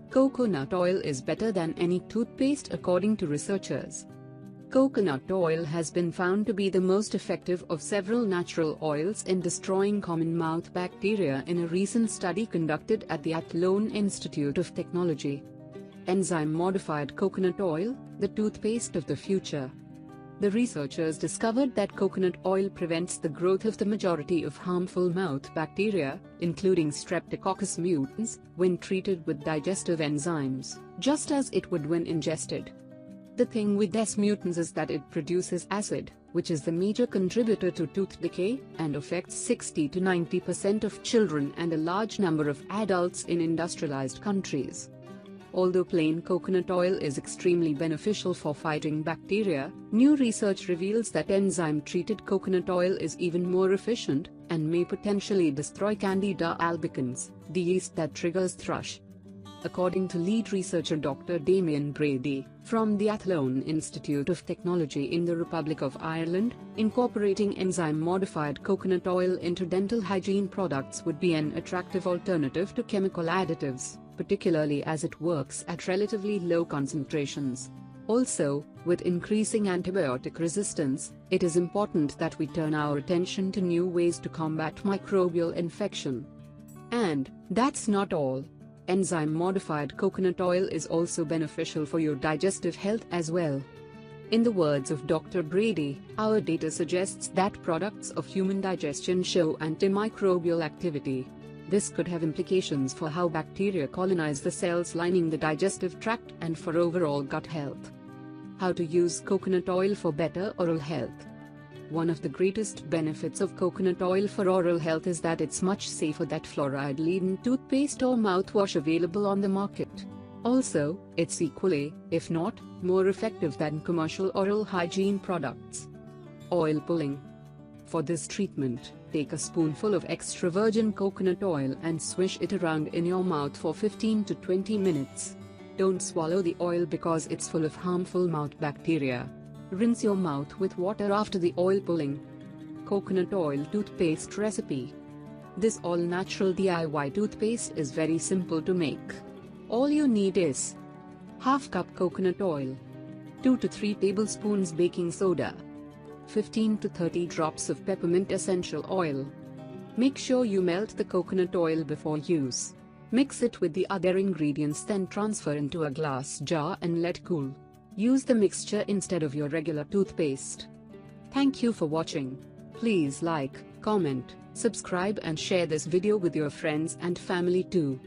Coconut oil is better than any toothpaste according to researchers. Coconut oil has been found to be the most effective of several natural oils in destroying common mouth bacteria in a recent study conducted at the Athlone Institute of Technology. Enzyme-modified coconut oil, the toothpaste of the future. The researchers discovered that coconut oil prevents the growth of the majority of harmful mouth bacteria, including Streptococcus mutans, when treated with digestive enzymes, just as it would when ingested. The thing with these mutants is that it produces acid, which is the major contributor to tooth decay, and affects 60 to 90% of children and a large number of adults in industrialized countries. Although plain coconut oil is extremely beneficial for fighting bacteria, new research reveals that enzyme-treated coconut oil is even more efficient, and may potentially destroy Candida albicans, the yeast that triggers thrush. According to lead researcher Dr. Damien Brady, from the Athlone Institute of Technology in the Republic of Ireland, incorporating enzyme-modified coconut oil into dental hygiene products would be an attractive alternative to chemical additives, particularly as it works at relatively low concentrations. Also, with increasing antibiotic resistance, it is important that we turn our attention to new ways to combat microbial infection. And that's not all. Enzyme-modified coconut oil is also beneficial for your digestive health as well. In the words of Dr. Brady, our data suggests that products of human digestion show antimicrobial activity. This could have implications for how bacteria colonize the cells lining the digestive tract and for overall gut health. How to use coconut oil for better oral health. One of the greatest benefits of coconut oil for oral health is that it's much safer than fluoride-laden toothpaste or mouthwash available on the market. Also, it's equally, if not more effective than commercial oral hygiene products. Oil pulling. For this treatment, take a spoonful of extra virgin coconut oil and swish it around in your mouth for 15 to 20 minutes. Don't swallow the oil because it's full of harmful mouth bacteria. Rinse your mouth with water after the oil pulling. Coconut oil toothpaste recipe. This all-natural DIY toothpaste is very simple to make. All you need is ½ cup coconut oil, 2 to 3 tablespoons baking soda, 15 to 30 drops of peppermint essential oil. Make sure you melt the coconut oil before use. Mix it with the other ingredients, then transfer into a glass jar and let cool. Use the mixture instead of your regular toothpaste. Thank you for watching. Please like, comment, subscribe and share this video with your friends and family too.